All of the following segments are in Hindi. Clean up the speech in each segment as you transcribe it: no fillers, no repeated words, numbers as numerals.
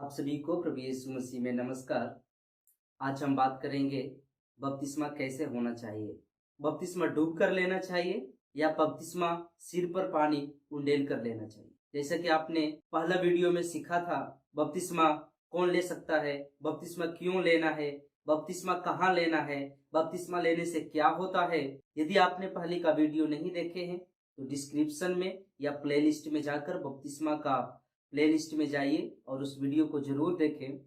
आप सभी को प्रभु यीशु मसीह में नमस्कार। आज हम बात करेंगे बपतिस्मा कैसे होना चाहिए। बपतिस्मा डूब कर लेना चाहिए या बपतिस्मा सिर पर पानी उंडेल कर लेना चाहिए। जैसा कि आपने पहला वीडियो में सीखा था, बपतिस्मा कौन ले सकता है, बपतिस्मा क्यों लेना है, बपतिस्मा कहाँ लेना है, बपतिस्मा लेने से क्या होता है। यदि आपने पहले का वीडियो नहीं देखे हैं तो डिस्क्रिप्शन में या प्लेलिस्ट में जाकर बपतिस्मा का प्लेलिस्ट में जाइए और उस वीडियो को जरूर देखें।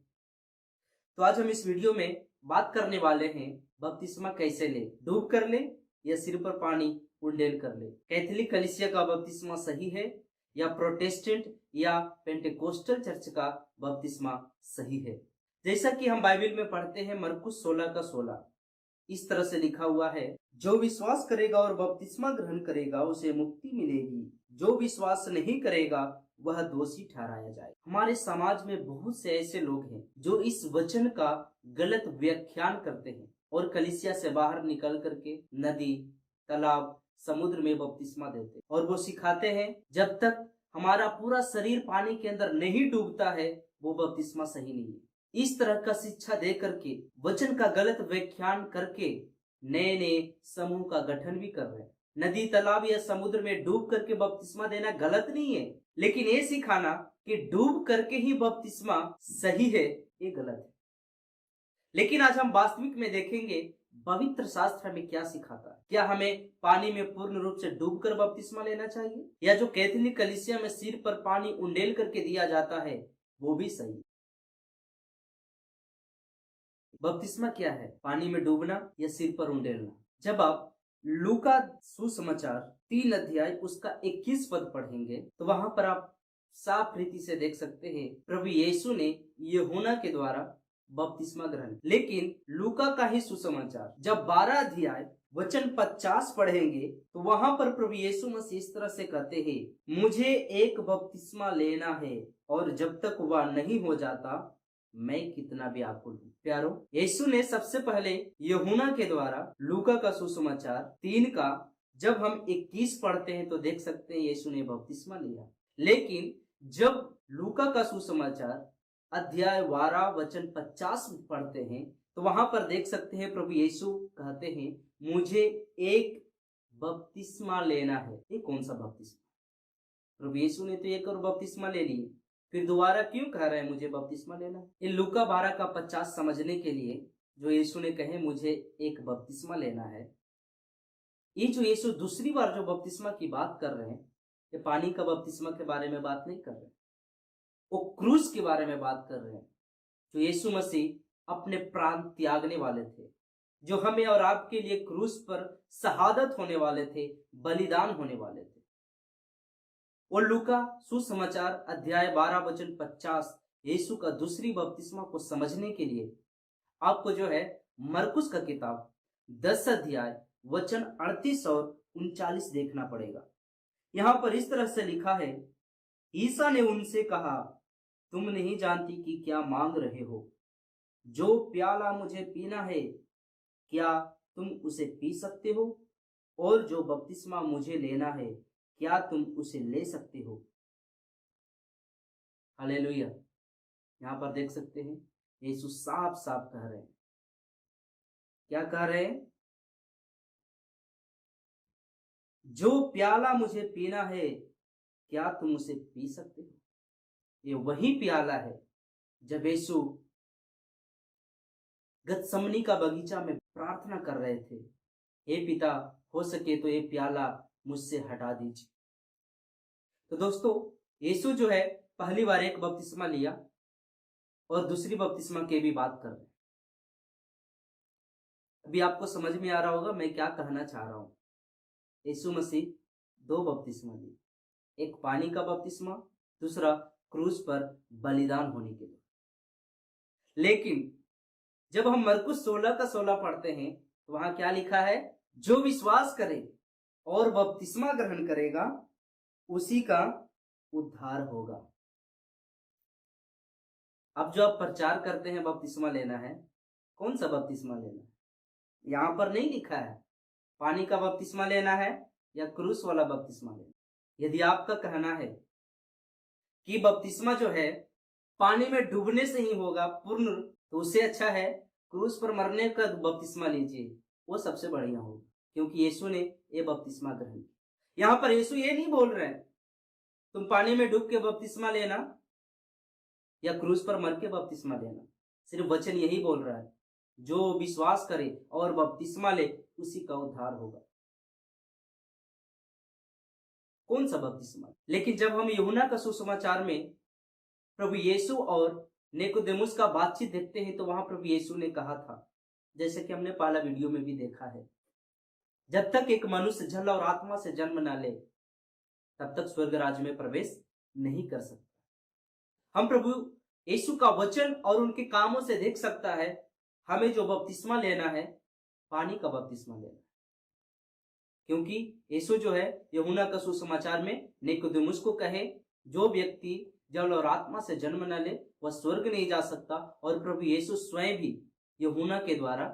तो आज हम इस वीडियो में बात करने वाले हैं बपतिस्मा कैसे ले, डूब कर ले या सिर पर पानी उंडेल कर ले। कैथोलिक कलीसिया का बपतिस्मा सही है या प्रोटेस्टेंट या पेंटेकोस्टल चर्च का बपतिस्मा सही है। जैसा कि हम बाइबल में पढ़ते हैं मरकुस 16:16 इस तरह से लिखा हुआ है, जो विश्वास करेगा और बपतिस्मा ग्रहण करेगा उसे मुक्ति मिलेगी, जो विश्वास नहीं करेगा वह दोषी ठहराया जाए। हमारे समाज में बहुत से ऐसे लोग हैं जो इस वचन का गलत व्याख्यान करते हैं और कलीसिया से बाहर निकल करके नदी, तालाब, समुद्र में बपतिस्मा देते हैं और वो सिखाते हैं जब तक हमारा पूरा शरीर पानी के अंदर नहीं डूबता है वो बपतिस्मा सही नहीं है। इस तरह का शिक्षा दे करके, वचन का गलत व्याख्यान करके नए नए समूह का गठन भी कर रहे हैं। नदी, तालाब या समुद्र में डूब करके बपतिस्मा देना गलत नहीं है, लेकिन ये सिखाना कि डूब करके ही बपतिस्मा सही है, ये गलत है। लेकिन आज हम वास्तविक में देखेंगे पवित्र शास्त्र हमें क्या सिखाता है। क्या हमें पानी में पूर्ण रूप से डूबकर बपतिस्मा लेना चाहिए या जो कैथोलिक कलीसिया में सिर पर पानी उंडेल करके दिया जाता है वो भी सही है। बपतिस्मा क्या है, पानी में डूबना या सिर पर उंडेलना। जब आप लूका सुसमाचार 3 अध्याय उसका 21 पद पढ़ेंगे तो वहां पर आप साफ रीति से देख सकते हैं प्रभु यीशु ने यूहन्ना के द्वारा बपतिस्मा ग्रहण। लेकिन लूका का ही सुसमाचार जब 12 अध्याय वचन 50 पढ़ेंगे तो वहां पर प्रभु यीशु मसीह इस तरह से कहते हैं, मुझे एक बपतिस्मा लेना है और जब तक वह नहीं हो जाता मैं कितना व्याकुल हूँ। प्यारो, यीशु ने सबसे पहले यूहन्ना के द्वारा लूका का सुसमाचार 3 का जब हम 21 पढ़ते हैं तो देख सकते हैं यीशु ने बपतिस्मा लिया। लेकिन जब लूका का सुसमाचार अध्याय 12 वचन 50 पढ़ते हैं तो वहां पर देख सकते हैं प्रभु यीशु कहते हैं, मुझे एक बपतिस्मा लेना है। ये कौन सा बपतिस्मा? प्रभु यीशु ने तो एक और बपतिस्मा ले लिए, फिर दोबारा क्यों कह रहे हैं मुझे बपतिस्मा लेना? ये लूका 12 का 50 समझने के लिए जो यीशु ने कहे मुझे एक बपतिस्मा लेना है, ये जो यीशु दूसरी बार जो बपतिस्मा की बात कर रहे हैं, ये पानी का बपतिस्मा के बारे में बात नहीं कर रहे, वो क्रूस के बारे में बात कर रहे हैं। जो यीशु मसीह अपने प्राण त्यागने वाले थे, जो हमें और आपके लिए क्रूस पर शहादत होने वाले थे, बलिदान होने वाले थे। और लूका सुसमाचार अध्याय 12 वचन 50 यीशु का दूसरी बपतिस्मा को समझने के लिए आपको जो है मरकुस का किताब 10 अध्याय वचन 38 और 39 देखना पड़ेगा। यहां पर इस तरह से लिखा है, ईसा ने उनसे कहा, तुम नहीं जानती कि क्या मांग रहे हो। जो प्याला मुझे पीना है क्या तुम उसे पी सकते हो, और जो बपतिस्मा मुझे लेना है क्या तुम उसे ले सकते हो। हालेलुया। यहां पर देख सकते हैं यीशु साफ साफ कह रहे हैं, क्या कह रहे हैं? जो प्याला मुझे पीना है क्या तुम उसे पी सकते हो। ये वही प्याला है जब यीशु गतसमनी का बगीचा में प्रार्थना कर रहे थे, हे पिता हो सके तो ये प्याला मुझसे हटा दीजिए। तो दोस्तों, यीशु जो है पहली बार एक बपतिस्मा लिया और दूसरी बपतिस्मा की भी बात कर रहे हैं। अभी आपको समझ में आ रहा होगा मैं क्या कहना चाह रहा हूं। यीशु मसीह 2 बपतिस्मा लिए, एक पानी का बपतिस्मा, दूसरा क्रूस पर बलिदान होने के लिए। लेकिन जब हम मरकुस 16 का 16 पढ़ते हैं तो वहां क्या लिखा है, जो विश्वास करे और बपतिस्मा ग्रहण करेगा उसी का उद्धार होगा। अब जो आप प्रचार करते हैं बपतिस्मा लेना है, कौन सा बपतिस्मा लेना है? यहां पर नहीं लिखा है पानी का बपतिस्मा लेना है या क्रूस वाला बपतिस्मा लेना। यदि आपका कहना है कि बपतिस्मा जो है पानी में डूबने से ही होगा पूर्ण, तो उससे अच्छा है क्रूस पर मरने का बपतिस्मा लीजिए, वो सबसे बढ़िया होगा, क्योंकि यीशु ने ये बपतिस्मा ग्रहण किया। यहाँ पर यीशु ये नहीं बोल रहे हैं तुम पानी में डूब के बपतिस्मा लेना या क्रूस पर मर के बपतिस्मा लेना। सिर्फ वचन यही बोल रहा है, जो विश्वास करे और बपतिस्मा ले उसी का उद्धार होगा। कौन सा बपतिस्मा? लेकिन जब हम यूहन्ना का सुसमाचार में प्रभु यीशु और निकोदेमुस का बातचीत देखते हैं, तो वहां प्रभु यीशु ने कहा था, जैसे कि हमने पहला वीडियो में भी देखा है, जब तक एक मनुष्य जल और आत्मा से जन्म न ले तब तक स्वर्ग राज्य में प्रवेश नहीं कर सकता। हम प्रभु यीशु का वचन और उनके कामों से देख सकता है हमें जो बपतिस्मा लेना है, पानी का बपतिस्मा लेना है, क्योंकि यीशु जो है यूहन्ना का सुसमाचार में निकोदेमुस को कहे, जो व्यक्ति जल और आत्मा से जन्म न ले वह स्वर्ग नहीं जा सकता। और प्रभु यीशु स्वयं भी यूहन्ना के द्वारा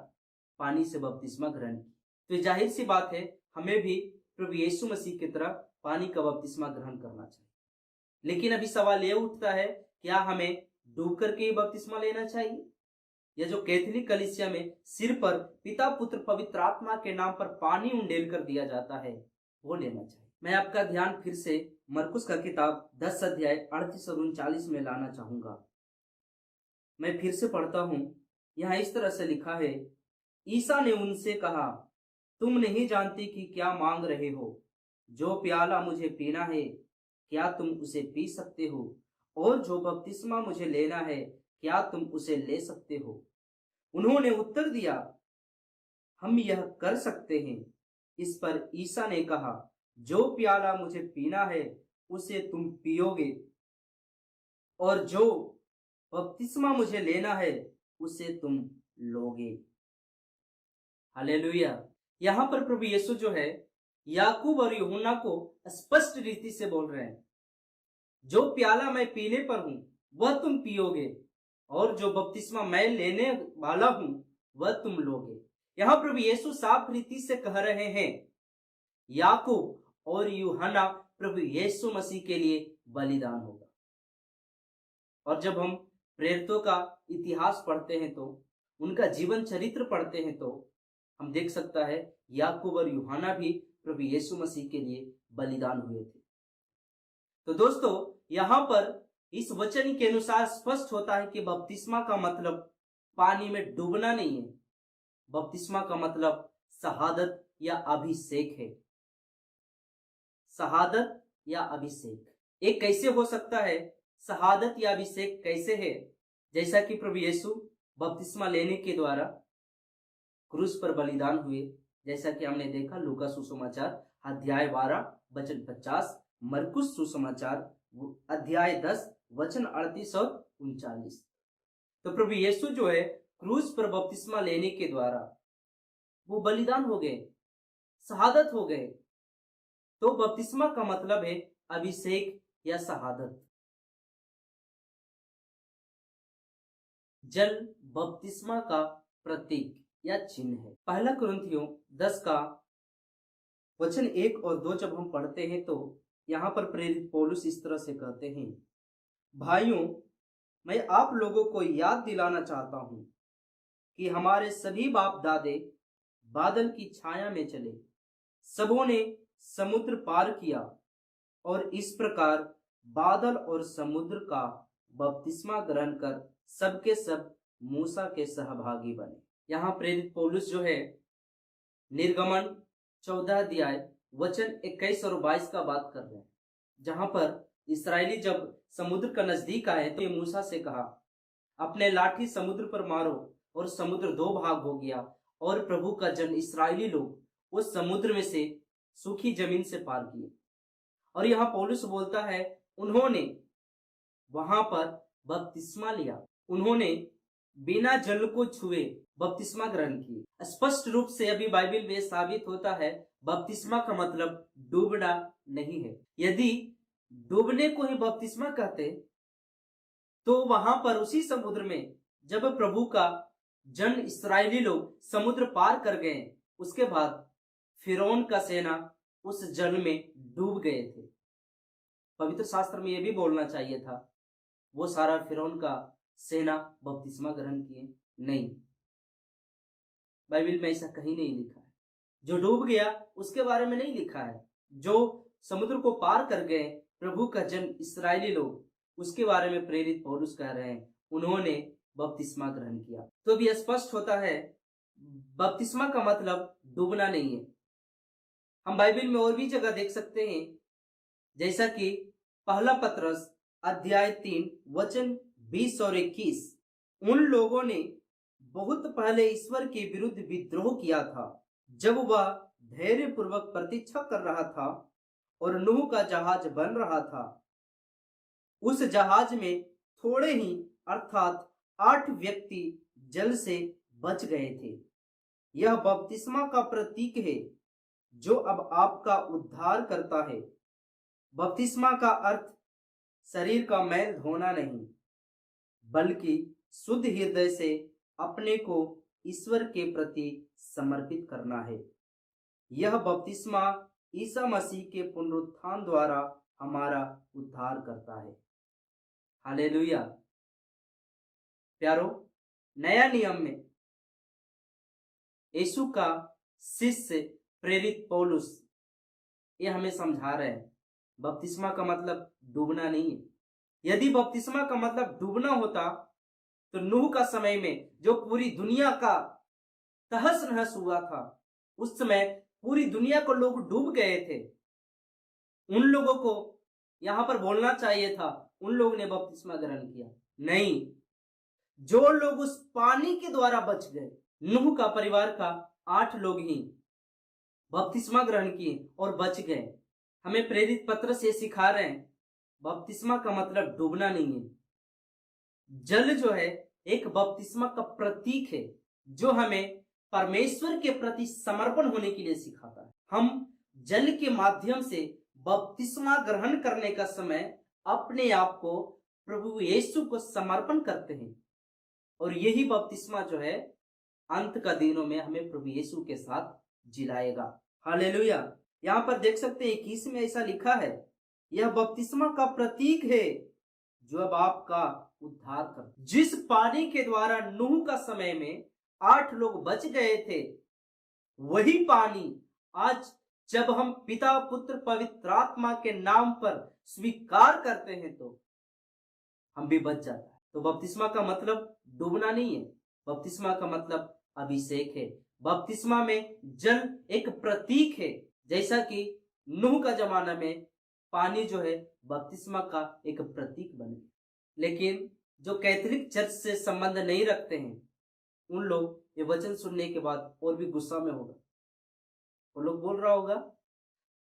पानी से बपतिस्मा ग्रहण की। तो जाहिर सी बात है हमें भी प्रभु यीशु मसीह की तरह पानी का बपतिस्मा ग्रहण करना चाहिए। लेकिन अभी सवाल ये उठता है, क्या हमें डूब करके ही बपतिस्मा लेना चाहिए, या जो कैथोलिक कलीसिया में सिर पर पिता पुत्र पवित्र आत्मा के नाम पर पानी उंडेल कर दिया जाता है वो लेना चाहिए? मैं आपका ध्यान फिर से मरकुस का किताब 10 अध्याय 38 और 39 में लाना चाहूंगा। मैं फिर से पढ़ता हूं। यहाँ इस तरह से लिखा है, ईसा ने उनसे कहा, तुम नहीं जानते कि क्या मांग रहे हो। जो प्याला मुझे पीना है क्या तुम उसे पी सकते हो, और जो बपतिस्मा मुझे लेना है क्या तुम उसे ले सकते हो? उन्होंने उत्तर दिया, हम यह कर सकते हैं। इस पर ईसा ने कहा, जो प्याला मुझे पीना है उसे तुम पियोगे, और जो बपतिस्मा मुझे लेना है उसे तुम लोगे। हालेलुया। यहाँ पर प्रभु यीशु जो है याकूब और यूहन्ना को स्पष्ट रीति से बोल रहे हैं, जो प्याला मैं पीने पर हूं वह तुम पियोगे, और जो बपतिस्मा मैं लेने वाला हूं वह तुम लोगे। यहां प्रभु यीशु साफ रीति से कह रहे हैं, याकूब और यूहन्ना प्रभु यीशु मसीह के लिए बलिदान होगा। और जब हम प्रेरितों का इतिहास पढ़ते हैं, तो उनका जीवन चरित्र पढ़ते हैं, तो हम देख सकता है याकूब और यूहन्ना भी प्रभु यीशु मसीह के लिए बलिदान हुए थे। तो दोस्तों, यहां पर इस वचन के अनुसार स्पष्ट होता है कि बपतिस्मा का मतलब पानी में डूबना नहीं है। बपतिस्मा का मतलब शहादत या अभिषेक है। शहादत या अभिषेक एक कैसे हो सकता है? शहादत या अभिषेक कैसे है? जैसा कि प्रभु यीशु बपतिस्मा लेने के द्वारा क्रूस पर बलिदान हुए, जैसा कि हमने देखा लूका सुसमाचार अध्याय 12 वचन 50, मरकुस सुसमाचार अध्याय 10 वचन 38 और 39। तो प्रभु यीशु जो है क्रूस पर बपतिस्मा लेने के द्वारा वो बलिदान हो गए, शहादत हो गए। तो बपतिस्मा का मतलब है अभिषेक या शहादत। जल बपतिस्मा का प्रतीक या चिन्ह है। पहला कुरिन्थियों 10 का वचन 1 और 2 जब हम पढ़ते हैं, तो यहाँ पर प्रेरित पौलुस इस तरह से कहते हैं, भाइयों, मैं आप लोगों को याद दिलाना चाहता हूं कि हमारे सभी बाप दादे बादल की छाया में चले, सबों ने समुद्र पार किया, और इस प्रकार बादल और समुद्र का बपतिस्मा ग्रहण कर सबके सब मूसा के सहभागी बने। यहाँ प्रेरित पौलुस जो है निर्गमन 14 अध्याय वचन 21 और 22 का बात कर रहे हैं, जहां पर इसराइली जब समुद्र का नजदीक आए तो ये मूसा से कहा, अपने लाठी समुद्र पर मारो, और समुद्र 2 भाग हो गया, और प्रभु का जन इसराइली लोग उस समुद्र में से सूखी जमीन से पार किए। और यहाँ पौलुस बोलता है, उन्होंने वहां पर बपतिस्मा लिया, उन्होंने बिना जल को छुए बपतिस्मा ग्रहण किए। स्पष्ट रूप से अभी बाइबल में साबित होता है बपतिस्मा का मतलब डूबना नहीं है। यदि डूबने को ही बपतिस्मा कहते तो वहां पर उसी समुद्र में जब प्रभु का जन इस्राएली लोग समुद्र पार कर गए, उसके बाद फिरौन का सेना उस जल में डूब गए थे। पवित्र शास्त्र में यह भी बोलना चाहिए था वो सारा फिरौन का सेना बपतिस्मा ग्रहण किए? नहीं, बाइबल में ऐसा कहीं नहीं लिखा है। जो डूब गया उसके बारे में नहीं लिखा है। जो समुद्र को पार कर गए प्रभु का जन इस्राएली लोग, उसके बारे में प्रेरित पौलुस कह रहे हैं उन्होंने बपतिस्मा ग्रहण किया। तो अब यह स्पष्ट होता है बपतिस्मा का मतलब डूबना नहीं है। हम बाइबल में और भी जगह देख सकते हैं, जैसा कि पहला पतरस अध्याय 3 वचन 20 और 21। उन लोगों ने बहुत पहले ईश्वर के विरुद्ध विद्रोह किया था जब वह धैर्य पूर्वक प्रतीक्षा कर रहा था और नूह का जहाज बन रहा था। उस जहाज में थोड़े ही अर्थात 8 व्यक्ति जल से बच गए थे। यह बपतिस्मा का प्रतीक है जो अब आपका उद्धार करता है। बपतिस्मा का अर्थ शरीर का मैल धोना नहीं, बल्कि शुद्ध हृदय से अपने को ईश्वर के प्रति समर्पित करना है। यह बपतिस्मा ईसा मसीह के पुनरुत्थान द्वारा हमारा उद्धार करता है। हालेलुया। प्यारो, नया नियम में यीशु का शिष्य प्रेरित पौलुस ये हमें समझा रहे हैं बपतिस्मा का मतलब डूबना नहीं है। यदि बपतिस्मा का मतलब डूबना होता तो नूह का समय में जो पूरी दुनिया का तहस नहस हुआ था, उस समय पूरी दुनिया को लोग डूब गए थे। उन लोगों को यहां पर बोलना चाहिए था उन लोगों ने बपतिस्मा ग्रहण किया। नहीं, जो लोग उस पानी के द्वारा बच गए, नूह का परिवार का 8 लोग ही बपतिस्मा ग्रहण किए और बच गए। हमें प्रेरित पत्रस से सिखा रहे हैं बपतिस्मा का मतलब डूबना नहीं है। जल जो है एक बपतिस्मा का प्रतीक है जो हमें परमेश्वर के प्रति समर्पण होने के लिए सिखाता है। हम जल के माध्यम से बपतिस्मा ग्रहण करने का समय अपने आप को प्रभु यीशु को समर्पण करते हैं और यही बपतिस्मा जो है अंत का दिनों में हमें प्रभु यीशु के साथ जिलाएगा। हालेलुया। यहाँ पर देख सकते हैं 21 में ऐसा लिखा है, यह बपतिस्मा का प्रतीक है जो अब आपका उद्धार कर। जिस पानी के द्वारा नूह का समय में 8 लोग बच गए थे, वही पानी आज जब हम पिता पुत्र पवित्र आत्मा के नाम पर स्वीकार करते हैं तो हम भी बच जाता है। तो बपतिस्मा का मतलब डूबना नहीं है, बपतिस्मा का मतलब अभिषेक है। बपतिस्मा में जल एक प्रतीक है, जैसा कि नूह का जमाना में पानी जो है बपतिस्मा का एक प्रतीक बन गया। लेकिन जो कैथोलिक चर्च से संबंध नहीं रखते हैं, उन लोग ये वचन सुनने के बाद और भी गुस्सा में होगा। वो लोग बोल रहा होगा,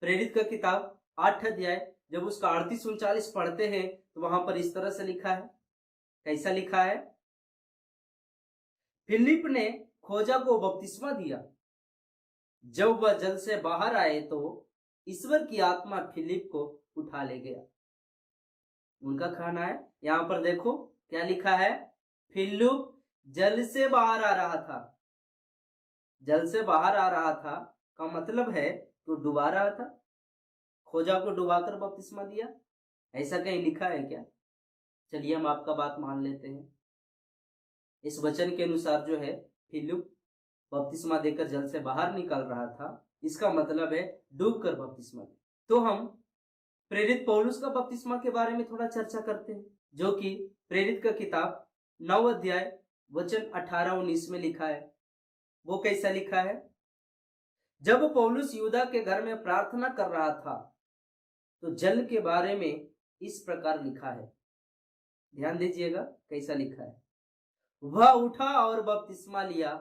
प्रेरित का किताब 8 अध्याय जब उसका 38-39 पढ़ते हैं तो वहां पर इस तरह से लिखा है। कैसा लिखा है? फिलिप ने खोजा को बपतिस्मा दिया। जब वह जल से बाहर आए तो ईश्वर की आत्मा फिलिप को उठा ले गया। उनका कहना है, यहां पर देखो क्या लिखा है, फिलिप जल से बाहर आ रहा था। जल से बाहर आ रहा था का मतलब है तो डुबा रहा था। खोजा को डुबाकर बपतिस्मा दिया, ऐसा कहीं लिखा है क्या? चलिए हम आपका बात मान लेते हैं। इस वचन के अनुसार जो है फिलिप बपतिस्मा देकर जल से बाहर निकल रहा था, इसका मतलब है डूबकर बपतिस्मा। तो हम प्रेरित पौलुस का बपतिस्मा के बारे में थोड़ा चर्चा करते हैं, जो कि प्रेरित का किताब 9 अध्याय वचन 18-19 में लिखा है। वो कैसा लिखा है? जब पौलुस यूदा के घर में प्रार्थना कर रहा था तो जल के बारे में इस प्रकार लिखा है। ध्यान दीजिएगा कैसा लिखा है। वह उठा और बपतिस्मा लिया,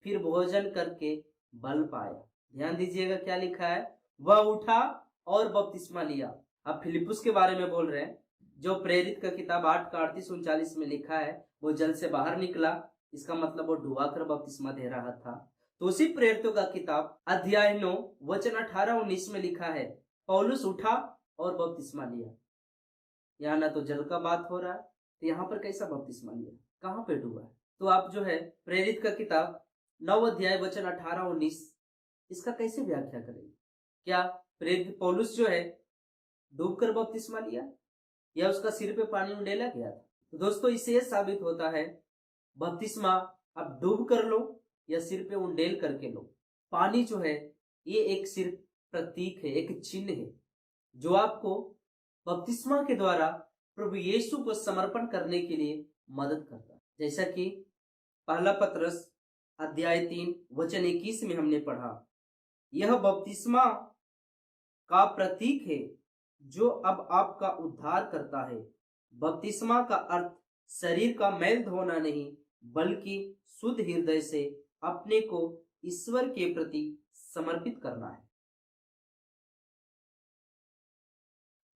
फिर भोजन करके बल पाया। ध्यान दीजिएगा क्या लिखा है, वह उठा और बपतिस्मा लिया। अब फिलिपुस के बारे में बोल रहे हैं, जो प्रेरित का किताब 8 का 38-39 में लिखा है, वो जल से बाहर निकला, इसका मतलब वो डुबा कर बपतिस्मा दे रहा था। तो उसी प्रेरितों का किताब अध्याय 9 वचन 18-19 में लिखा है, पौलुस उठा और बपतिस्मा लिया। यहाँ ना तो जल का बात हो रहा है, तो यहाँ पर कैसा बपतिस्मा लिया, कहाँ पे डूबा है? तो आप जो है प्रेरित का किताब 9 अध्याय वचन 18-19 इसका कैसे व्याख्या करेंगे? क्या प्रेरित पौलुस जो है डूबकर बपतिस्मा लिया या उसका सिर पे पानी उंडेला गया था? तो दोस्तों इससे यह साबित होता है बपतिस्मा आप डूब कर लो या सिर पे उंडेल करके लो, पानी जो है ये एक सिर्फ प्रतीक है, एक चिन्ह है जो आपको बपतिस्मा के द्वारा प्रभु यीशु को समर्पण करने के लिए मदद करता है। जैसा कि पहला पत्रस अध्याय 3 वचन 21 में हमने पढ़ा, यह बपतिस्मा का प्रतीक है जो अब आपका उद्धार करता है। बपतिस्मा का अर्थ शरीर का मैल धोना नहीं, बल्कि शुद्ध हृदय से अपने को ईश्वर के प्रति समर्पित करना है।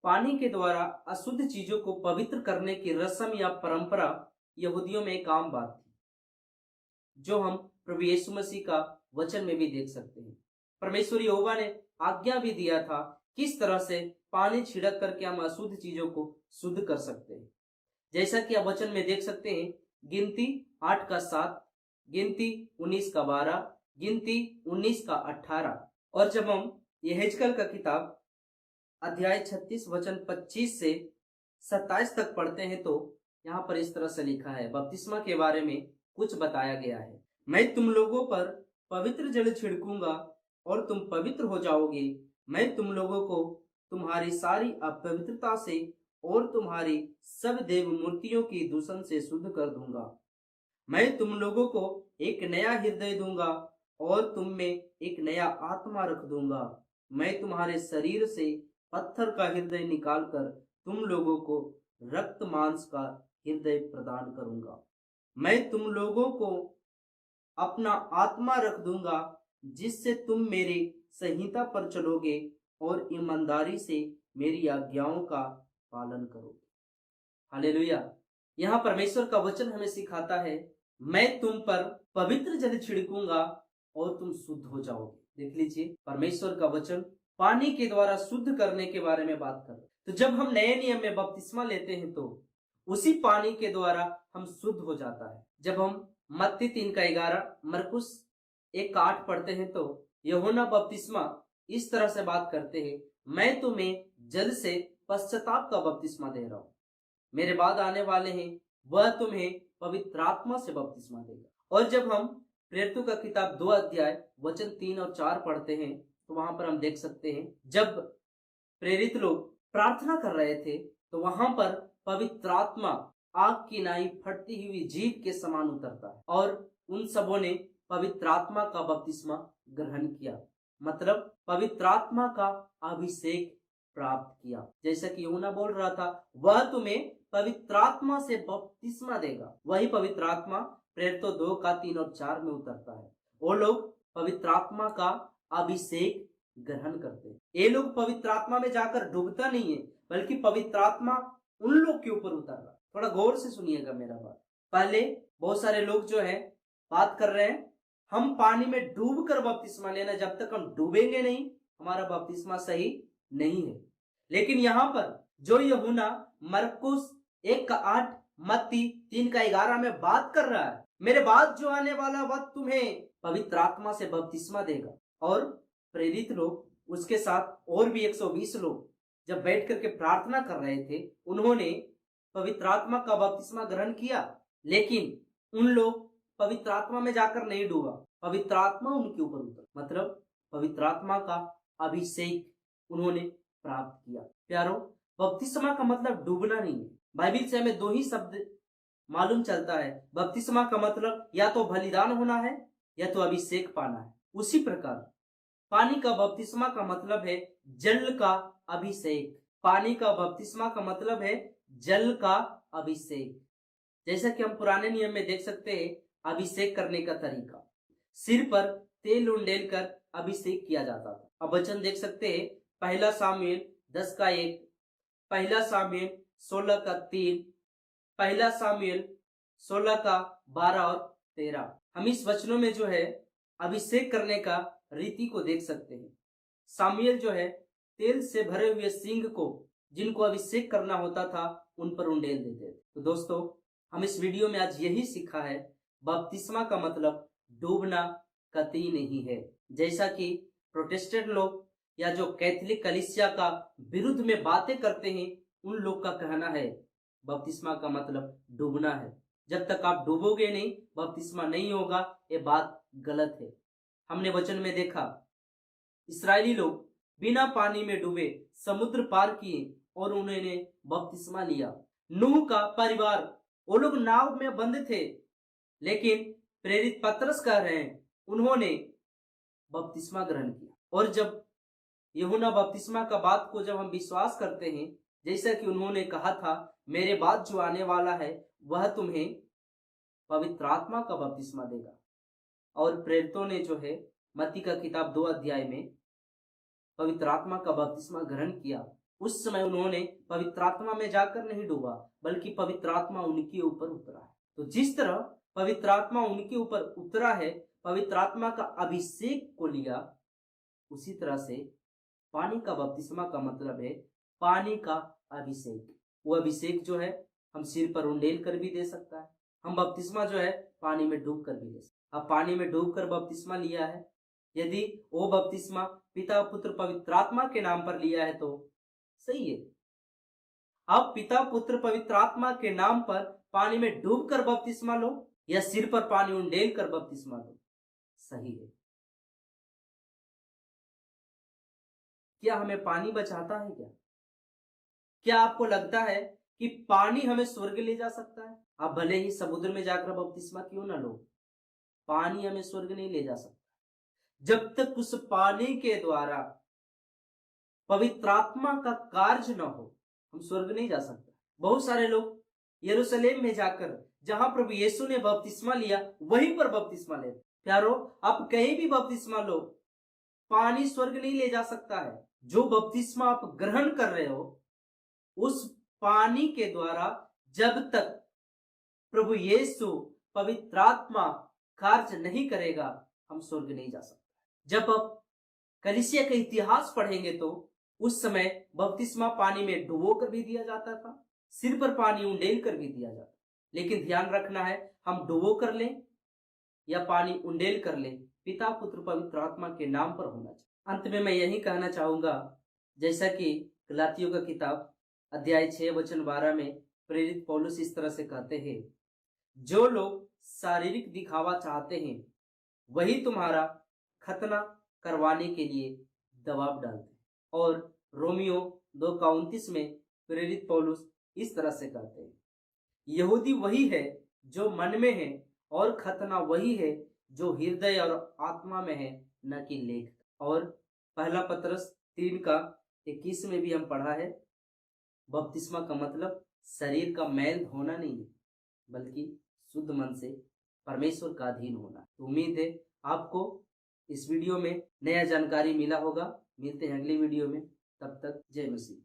पानी के द्वारा अशुद्ध चीजों को पवित्र करने की रस्म या परंपरा यहूदियों में एक आम बात थी, जो हम प्रभु यीशु मसीह का वचन में भी देख सकते हैं। परमेश्वर यहोवा ने आज्ञा भी दिया था किस तरह से पानी छिड़क करके हम अशुद्ध चीजों को शुद्ध कर सकते हैं। जैसा कि आप वचन में देख सकते हैं, गिनती 8 का 7, गिनती 19 का 12, गिनती 19 का 18। और जब हम यहेजकेल का किताब अध्याय 36 वचन 25 से 27 तक पढ़ते हैं तो यहाँ पर इस तरह से लिखा है, बपतिस्मा के बारे में कुछ बताया गया है। मैं तुम लोगों पर पवित्र जल छिड़कूंगा और तुम पवित्र हो जाओगे। मैं तुम लोगों को तुम्हारी सारी अपवित्रता से और तुम्हारी सब देव मूर्तियों की दूषण से शुद्ध कर दूंगा। मैं तुम लोगों को एक नया हृदय दूंगा और तुम में एक नया आत्मा रख दूंगा। मैं तुम्हारे शरीर से पत्थर का हृदय निकालकर तुम लोगों को रक्त मांस का हृदय प्रदान करूंगा। मैं तुम लोगों को अपना आत्मा रख दूंगा, जिससे तुम मेरी संहिता पर चलोगे और ईमानदारी से मेरी आज्ञाओं का पालन करोगे। हालेलुया। यहाँ परमेश्वर का वचन हमें सिखाता है, मैं तुम पर पवित्र जल छिड़कूंगा और तुम शुद्ध हो जाओगे। देख लीजिए, परमेश्वर का वचन पानी के द्वारा शुद्ध करने के बारे में बात कर रहे। तो जब हम नए नियम में बपतिस्मा लेते हैं तो उसी पानी के द्वारा हम शुद्ध हो जाता है। जब हम मत्ती 3 का 11, मरकुस 1 का 8 पढ़ते हैं तो यूहन्ना बपतिस्मा इस तरह से बात करते हैं, मैं तुम्हें जल से पश्चाताप का बपतिस्मा दे रहा हूं, मेरे बाद आने वाले हैं वह तुम्हें पवित्र आत्मा से बपतिस्मा देगा। और जब हम प्रेरितों का किताब 2 अध्याय वचन 3 और 4 पढ़ते हैं तो वहां पर हम देख सकते हैं, जब प्रेरित लोग प्रार्थना कर रहे थे तो वहां पर पवित्र आत्मा आग की नाई फटती हुई जीभ के समान उतरता है और उन सबों ने पवित्र आत्मा का बपतिस्मा ग्रहण किया, मतलब पवित्र आत्मा का अभिषेक प्राप्त किया। जैसा कि यूहन्ना बोल रहा था, वह तुम्हें पवित्र आत्मा से बपतिस्मा देगा। वही पवित्र आत्मा प्रेरितों 2 का 3 और 4 में उतरता है। वो लोग पवित्र आत्मा का अभिषेक ग्रहण करते हैं। ये लोग पवित्र आत्मा में जाकर डूबता नहीं है, बल्कि पवित्र आत्मा उन लोग के ऊपर उतर रहा। थोड़ा गौर से सुनिएगा मेरा बात। पहले बहुत सारे लोग जो है बात कर रहे हैं, हम पानी में डूब कर बपतिस्मा लेना, जब तक हम डूबेंगे नहीं हमारा बपतिस्मा सही नहीं है। लेकिन यहाँ पर जो यूहन्ना मरकुस 1 का 8, मत्ती 3 का 11 में बात कर रहा है, मेरे बाद जो आने वाला वह तुम्हें पवित्र आत्मा से बपतिस्मा देगा। और प्रेरित लोग उसके साथ और भी 120 लोग जब बैठ करके प्रार्थना कर रहे थे, उन्होंने पवित्र आत्मा का बपतिस्मा ग्रहण किया, लेकिन उन लोग पवित्र आत्मा में जाकर नहीं डूबा, पवित्र आत्मा उनके ऊपर उतर, मतलब पवित्र आत्मा का अभिषेक उन्होंने प्राप्त किया। प्यारो, बपतिस्मा का मतलब डूबना नहीं है। बाइबिल से हमें 2 ही शब्द मालूम चलता है, बपतिस्मा का मतलब या तो बलिदान होना है या तो अभिषेक पाना है। उसी प्रकार पानी का बपतिस्मा का मतलब है जल का अभिषेक। पानी का बपतिस्मा का मतलब है जल का अभिषेक। जैसा कि हम पुराने नियम में देख सकते हैं, अभिषेक करने का तरीका, सिर पर तेल उंडेल कर अभिषेक किया जाता था। अब वचन देख सकते हैं, 1 सामुएल 10 का 1, 1 सामुएल 16 का 3, 1 सामुएल 16 का 12 और 13। हम इस वचनों में जो है अभिषेक करने का रीति को देख सकते हैं। सामुएल जो है तेल से भरे हुए सिंह को जिनको अभिषेक करना होता था उन पर उंडेल देते थे। तो दोस्तों, हम इस वीडियो में आज यही सीखा है, बपतिस्मा का मतलब डूबना कतई नहीं है। जैसा कि प्रोटेस्टेंट लोग या जो कैथोलिक कलीसिया का विरुद्ध में बातें करते हैं, उन लोग का कहना है बपतिस्मा का मतलब डूबना है। जब तक आप डूबोगे नहीं, बपतिस्मा नहीं होगा, ये बात गलत है। हमने वचन में देखा, इस्राएली लोग बिना पानी में डूबे समुद्र पार किए और उन्होंने बपतिस्मा लिया। नूह का परिवार, वो लोग नाव में बंद थे, लेकिन प्रेरित पतरस कह रहे हैं उन्होंने बपतिस्मा ग्रहण किया। और जब यूहन्ना बपतिस्मा का बात को जब हम विश्वास करते हैं, जैसा कि उन्होंने कहा था, मेरे बाद जो आने वाला है वह तुम्हें पवित्र आत्मा का बपतिस्मा देगा। और प्रेरितों ने जो है मत्ती का किताब 2 अध्याय में पवित्र आत्मा का बपतिस्मा ग्रहण किया। उस समय उन्होंने पवित्र आत्मा में जाकर नहीं डूबा, बल्कि पवित्र आत्मा उनके ऊपर उतरा है। तो जिस तरह पवित्र आत्मा उनके ऊपर उतरा है, पवित्र आत्मा का अभिषेक को लिया, उसी तरह से पानी का बपतिस्मा का मतलब है पानी का अभिषेक। वो अभिषेक जो है हम सिर पर उंडेल कर भी दे सकता है, हम बपतिस्मा जो है पानी में डूब कर भी ले सकते। अब पानी में डूब कर बपतिस्मा लिया है, यदि वो बपतिस्मा पिता पुत्र पवित्र आत्मा के नाम पर लिया है तो सही है। अब पिता पुत्र पवित्र आत्मा के नाम पर पानी में डूब कर बपतिस्मा लो या सिर पर पानी उंडेल कर बपतिस्मा लो, सही है। क्या हमें पानी बचाता है क्या? क्या आपको लगता है कि पानी हमें स्वर्ग ले जा सकता है? आप भले ही समुद्र में जाकर बपतिस्मा क्यों ना लो, पानी हमें स्वर्ग नहीं ले जा सकता जब तक उस पानी के द्वारा पवित्र आत्मा का कार्य न हो। हम स्वर्ग नहीं जा सकते। बहुत सारे लोग यरूशलेम में जाकर जहां प्रभु यीशु ने बपतिस्मा लिया वहीं पर बपतिस्मा लेते। प्यारो, आप कहीं भी बपतिस्मा लो, पानी स्वर्ग नहीं ले जा सकता है। जो बपतिस्मा आप ग्रहण कर रहे हो, उस पानी के द्वारा जब तक प्रभु यीशु पवित्र आत्मा कार्य नहीं करेगा, हम स्वर्ग नहीं जा सकते। जब आप कलीसिया का इतिहास पढ़ेंगे तो उस समय बपतिस्मा पानी में डुबो कर भी दिया जाता था, सिर पर पानी उंडेल कर भी दिया जाता। लेकिन ध्यान रखना है, हम डुबो कर लें या पानी उंडेल कर लें, पिता पुत्र पवित्र आत्मा के नाम पर होना चाहिए। अंत में मैं यही कहना चाहूंगा, जैसा कि गलातियों का किताब अध्याय 6 वचन 12 में प्रेरित पौलुस इस तरह से कहते हैं, जो लोग शारीरिक दिखावा चाहते हैं वही तुम्हारा खतना करवाने के लिए दबाव डालते हैं। और रोमियो 2:29 में प्रेरित पौलुस इस तरह से कहते हैं, यहूदी वही है जो मन में है और खतना वही है जो हृदय और आत्मा में है, न कि लेख। और पहला पतरस 3:21 में भी हम पढ़ा है, बपतिस्मा का मतलब शरीर का मैल धोना नहीं है, बल्कि शुद्ध मन से परमेश्वर का अधीन होना। तो उम्मीद है आपको इस वीडियो में नया जानकारी मिला होगा। मिलते हैं अगली वीडियो में, तब तक जय मसीह।